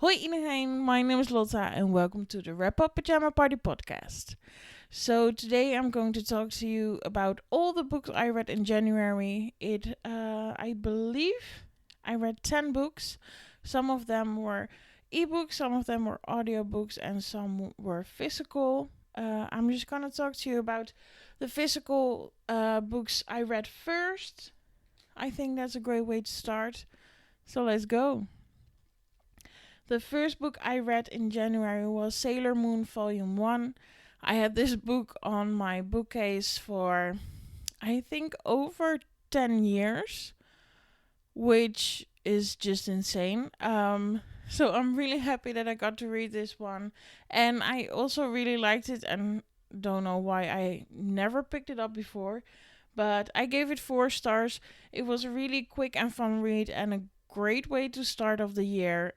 Hoi iedereen, my name is Lotta and welcome to the Wrap-Up Pajama Party podcast. So today I'm going to talk to you about all the books I read in January. I believe I read 10 books. Some of them were ebooks, some of them were audiobooks and some were physical. I'm just going to talk to you about the physical books I read first. I think that's a great way to start. So let's go. The first book I read in January was Sailor Moon Volume 1. I had this book on my bookcase for, I think, over 10 years, which is just insane. So I'm really happy that I got to read this one. And I also really liked it and don't know why I never picked it up before. But I gave it 4 stars. It was a really quick and fun read and a great way to start off the year.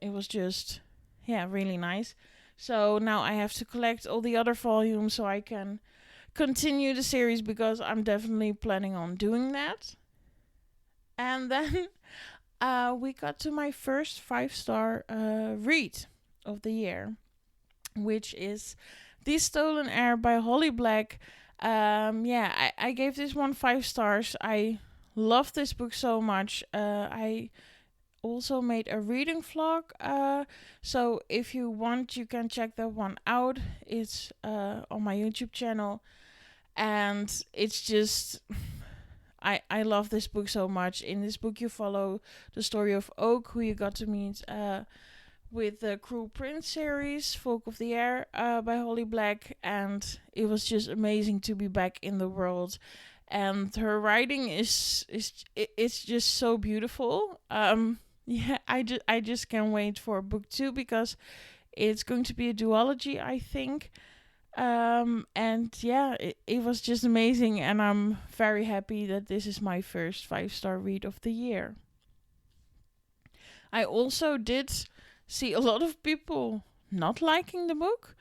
It was just, really nice. So now I have to collect all the other volumes so I can continue the series because I'm definitely planning on doing that. And then we got to my first 5-star read of the year, which is The Stolen Heir by Holly Black. I gave this one 5 stars. I love this book so much. I also made a reading vlog. So if you want, you can check that one out. It's on my YouTube channel. And it's just... I love this book so much. In this book, you follow the story of Oak, who you got to meet with the Cruel Prince series, Folk of the Air, by Holly Black. And it was just amazing to be back in the world. And her writing it's just so beautiful. I just can't wait for book 2 because it's going to be a duology, I think. It was just amazing, and I'm very happy that this is my first 5-star read of the year. I also did see a lot of people not liking the book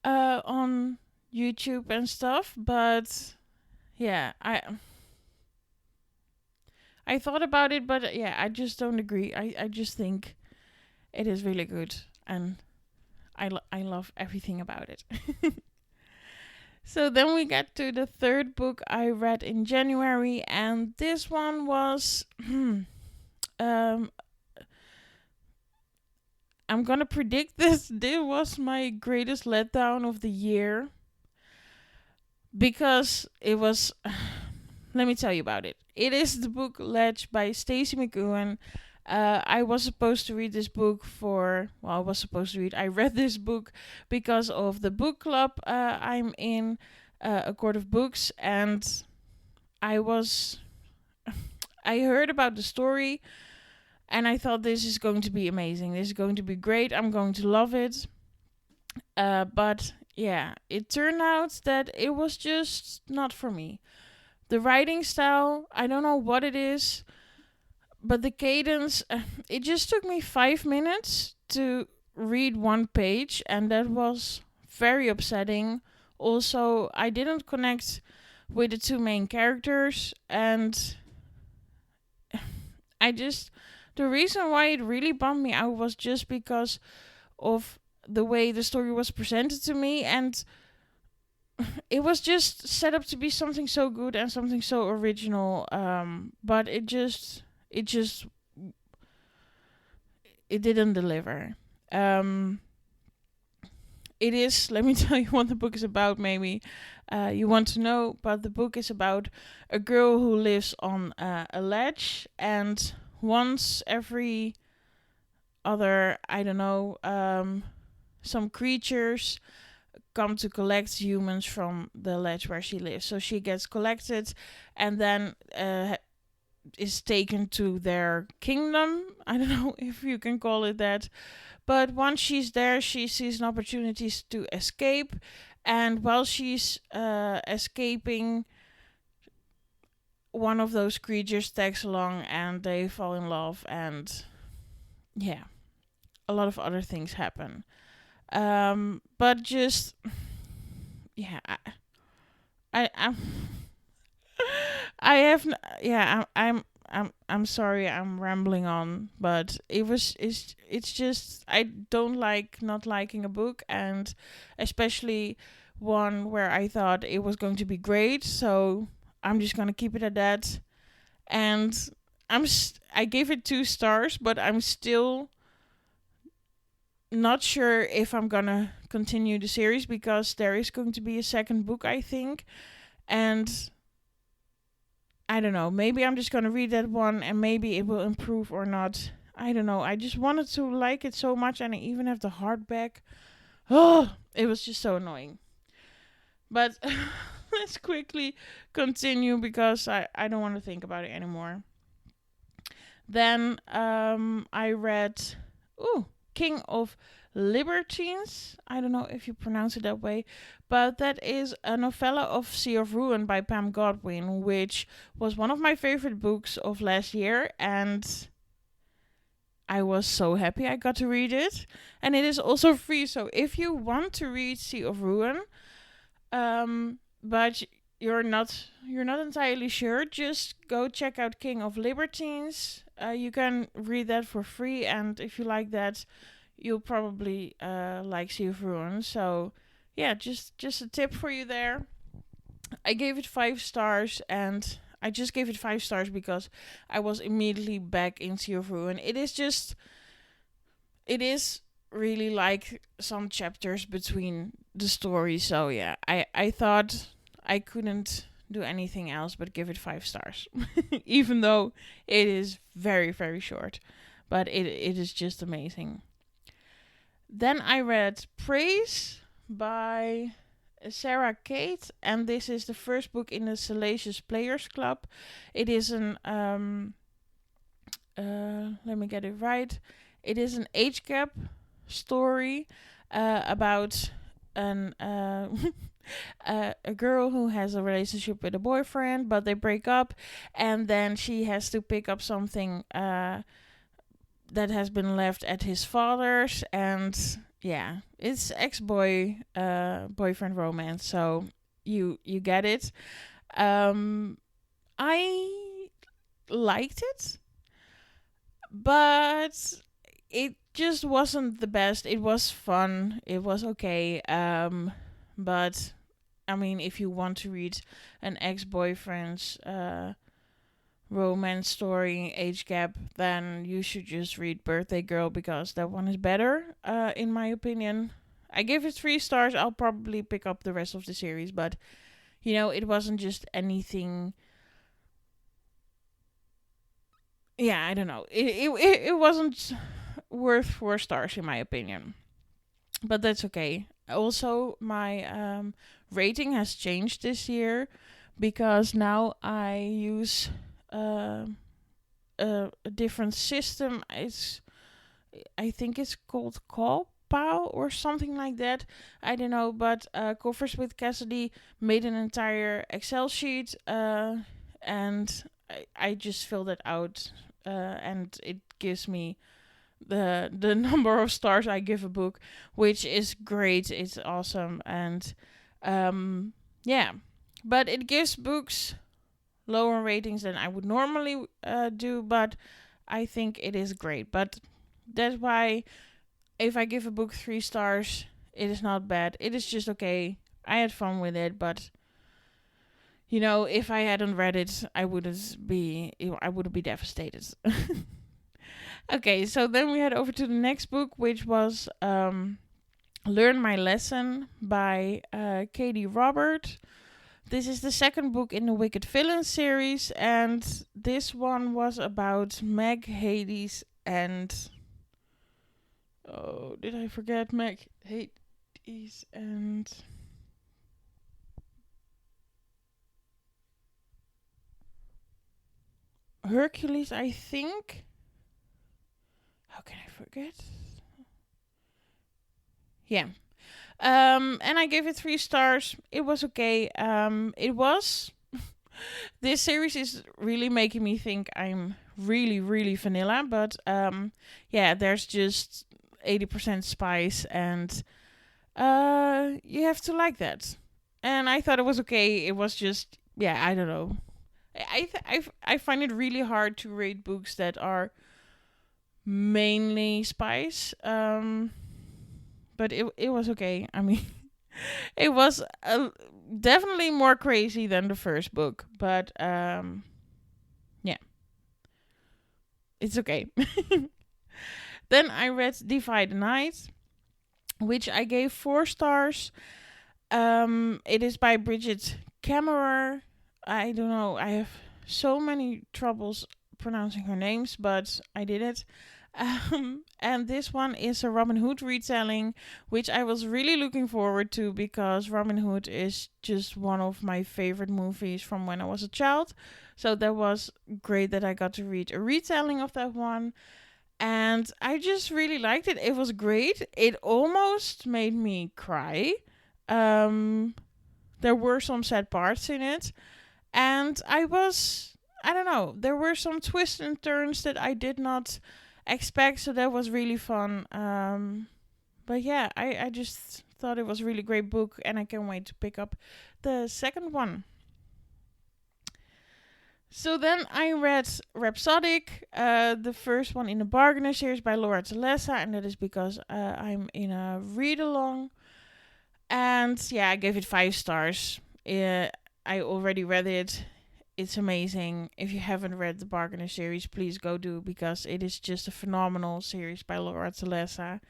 on YouTube and stuff, but I thought about it, but I just don't agree. I just think it is really good, and I love everything about it. So then we get to the third book I read in January, and this one was... I'm gonna predict this. This was my greatest letdown of the year. Because it was... Let me tell you about it. It is the book Ledge by Stacey McEwen. I was supposed to read this book I read this book because of the book club I'm in, A Court of Books, and I heard about the story, and I thought this is going to be amazing. This is going to be great. I'm going to love it. But it turned out that it was just not for me. The writing style, I don't know what it is, but the cadence, it just took me 5 minutes to read one page, and that was very upsetting. Also, I didn't connect with the 2 main characters, and the reason why it really bummed me out was just because of the way the story was presented to me, and it was just set up to be something so good and something so original, but it didn't deliver. It is, let me tell you what the book is about. Maybe you want to know, but the book is about a girl who lives on a ledge, and once every other, some creatures come to collect humans from the ledge where she lives. So she gets collected and then is taken to their kingdom. I don't know if you can call it that. But once she's there, she sees an opportunity to escape. And while she's escaping, one of those creatures tags along and they fall in love. And a lot of other things happen. But just, I'm I'm sorry I'm rambling on, but it's just I don't like not liking a book, and especially one where I thought it was going to be great, so I'm just going to keep it at that. And I gave it 2 stars, but I'm still not sure if I'm going to continue the series, because there is going to be a second book, I think. And I don't know, maybe I'm just going to read that one and maybe it will improve or not. I don't know. I just wanted to like it so much, and I even have the hardback. Oh, it was just so annoying. But let's quickly continue, because I don't want to think about it anymore. Then I read King of Libertines. I don't know if you pronounce it that way, but that is a novella of Sea of Ruin by Pam Godwin, which was one of my favorite books of last year, and I was so happy I got to read it. And it is also free, so if you want to read Sea of Ruin, but you're not entirely sure, just go check out King of Libertines. You can read that for free, and if you like that, you'll probably like Sea of Ruin. So yeah, just a tip for you there. I gave it 5 stars, and I just gave it 5 stars because I was immediately back in Sea of Ruin. It is really like some chapters between the story. So yeah, I thought I couldn't do anything else but give it 5 stars. Even though it is very, very short. But it is just amazing. Then I read Praise by Sarah Kate, and this is the first book in the Salacious Players Club. It is an let me get it right. It is an age gap story about a girl who has a relationship with a boyfriend, but they break up, and then she has to pick up something that has been left at his father's, and yeah, it's boyfriend romance, so you get it. I liked it, but it just wasn't the best. It was fun, it was okay, but I mean, if you want to read an ex-boyfriend's romance story, age gap, then you should just read Birthday Girl, because that one is better, in my opinion. I gave it 3 stars. I'll probably pick up the rest of the series, but it wasn't just anything. Yeah, I don't know. It wasn't worth 4 stars in my opinion, but that's okay. Also, my rating has changed this year, because now I use a different system. I think it's called Callpal or something like that. I don't know, but Covers with Cassidy made an entire Excel sheet, and I just filled it out, and it gives me the number of stars I give a book, which is great. It's awesome, and yeah, but it gives books lower ratings than I would normally do, but I think it is great. But that's why if I give a book 3 stars, it is not bad. It is just okay. I had fun with it, but if I hadn't read it, I wouldn't be devastated. Okay, so then we head over to the next book, which was Learn My Lesson by Katie Robert. This is the second book in the Wicked Villains series, and this one was about Meg, Hades, and... Oh, did I forget Meg, Hades, and... Hercules, I think? How can I forget? Yeah. And I gave it 3 stars. It was okay. It was... This series is really making me think I'm really, really vanilla. But yeah, there's just 80% spice. And you have to like that. And I thought it was okay. It was just... Yeah, I don't know. I find it really hard to rate books that are mainly spice. But it was okay. I mean, it was definitely more crazy than the first book, but yeah, it's okay. Then I read Defy the Night, which I gave 4 stars. It is by Bridget Kammerer. I don't know. I have so many troubles pronouncing her names, but I did it. And this one is a Robin Hood retelling, which I was really looking forward to because Robin Hood is just one of my favorite movies from when I was a child. So that was great that I got to read a retelling of that one. And I just really liked it. It was great. It almost made me cry. There were some sad parts in it. And I don't know, there were some twists and turns that I did not expect, so that was really fun. But yeah, I just thought it was a really great book, and I can't wait to pick up the second one. So then I read Rhapsodic, the first one in the Bargainer series by Laura Talesa, and that is because I'm in a read-along. And yeah, I gave it 5 stars. I already read it. It's amazing. If you haven't read the Bargainer series, please go do, because it is just a phenomenal series by Laura Talesa.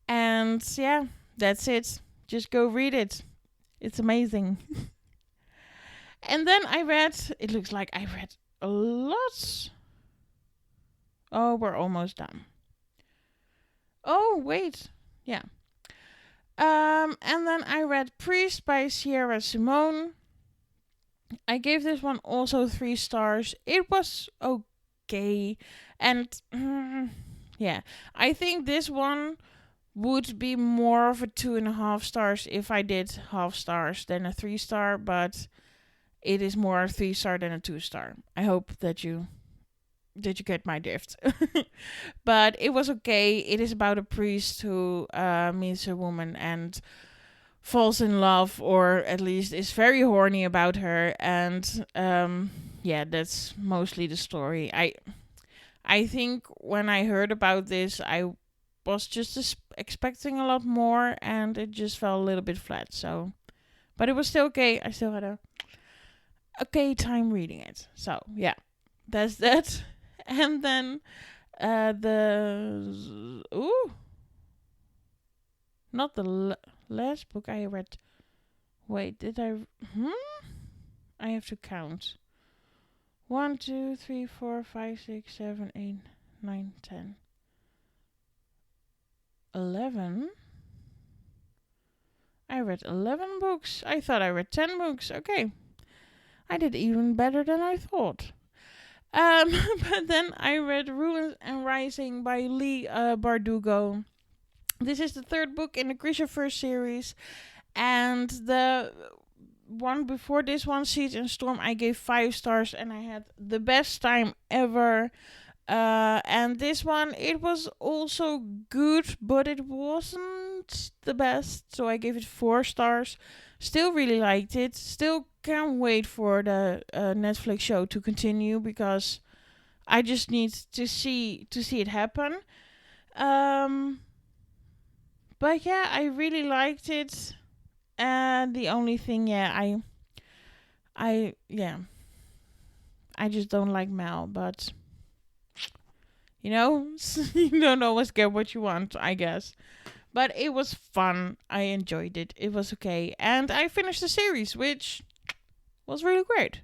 And yeah, that's it. Just go read it. It's amazing. And then it looks like I read a lot. Oh, we're almost done. Oh, wait. Yeah. And then I read Priest by Sierra Simone. I gave this one also 3 stars. It was okay. And yeah, I think this one would be more of a 2.5 stars if I did half stars than a 3 star, but it is more a 3 star than a 2 star. I hope that you get my drift. But it was okay. It is about a priest who meets a woman and falls in love, or at least is very horny about her, and yeah, that's mostly the story. I think when I heard about this, I was just expecting a lot more, and it just fell a little bit flat. So, but it was still okay. I still had a okay time reading it. So yeah, that's that. And then not the last book I read. Wait, did I? I have to count. 1, 2, 3, 4, 5, 6, 7, 8, 9, 10, 11. I read 11 books. I thought I read 10 books. Okay. I did even better than I thought. But then I read Ruins and Rising by Lee Bardugo. This is the 3rd book in the Christopher series. And the one before this one, Siege and Storm, I gave 5 stars, and I had the best time ever. And this one, it was also good, but it wasn't the best, so I gave it 4 stars. Still really liked it. Still can't wait for the Netflix show to continue, because I just need to see it happen. But yeah, I really liked it. And the only thing, I just don't like Mel, but you don't always get what you want, I guess. But it was fun. I enjoyed it. It was okay. And I finished the series, which was really great.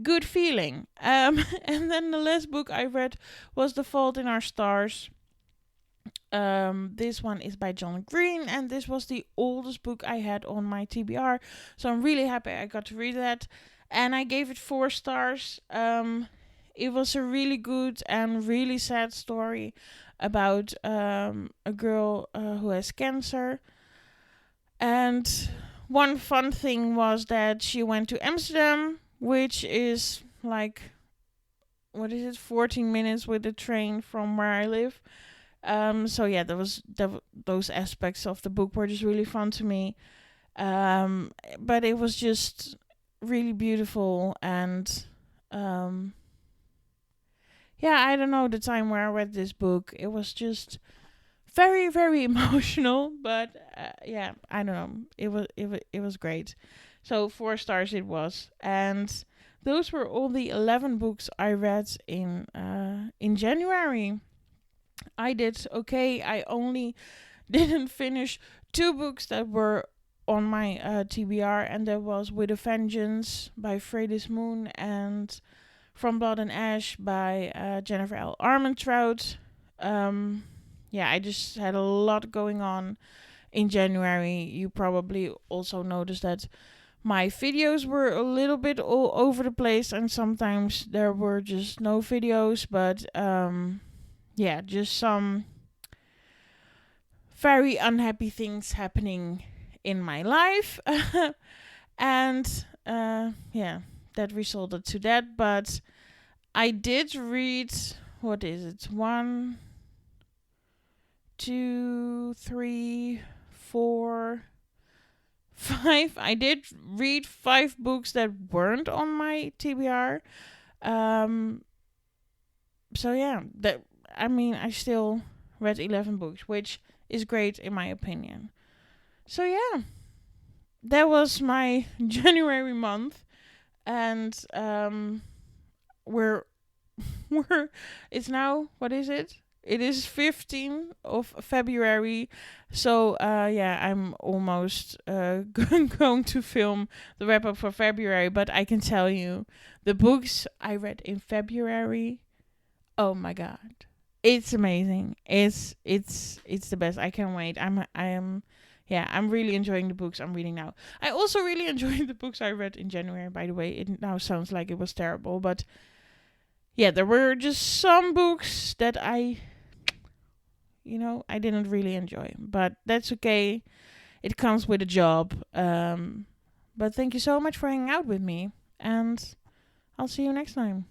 Good feeling. And then the last book I read was The Fault in Our Stars. This one is by John Green, and this was the oldest book I had on my TBR. So I'm really happy I got to read that. And I gave it 4 stars. It was a really good and really sad story about a girl who has cancer. And one fun thing was that she went to Amsterdam, which is 14 minutes with the train from where I live. So yeah, those aspects of the book were just really fun to me. But it was just really beautiful, and Yeah, I don't know the time where I read this book. It was just very, very emotional, but yeah, I don't know. It was great. So 4 stars it was, and those were all the 11 books I read in January. I did okay. I only didn't finish 2 books that were on my TBR, and that was With a Vengeance by Freydis Moon and From Blood and Ash by Jennifer L. Armentrout. Yeah, I just had a lot going on in January. You probably also noticed that my videos were a little bit all over the place, and sometimes there were just no videos, but yeah, just some very unhappy things happening in my life. And yeah, that resulted to that. But I did read, what is it? 1, 2, 3, 4, 5. I did read 5 books that weren't on my TBR. So yeah, I still read 11 books, which is great in my opinion. So yeah, that was my January month, and we're it's now, what is it? It is 15th of February, so yeah, I'm almost going to film the wrap up for February. But I can tell you, the books I read in February, oh my god, it's amazing. It's the best. I can't wait. I'm really enjoying the books I'm reading now. I also really enjoyed the books I read in January, by the way. It now sounds like it was terrible, but yeah, there were just some books that I didn't really enjoy. But that's okay. It comes with a job. But thank you so much for hanging out with me, and I'll see you next time.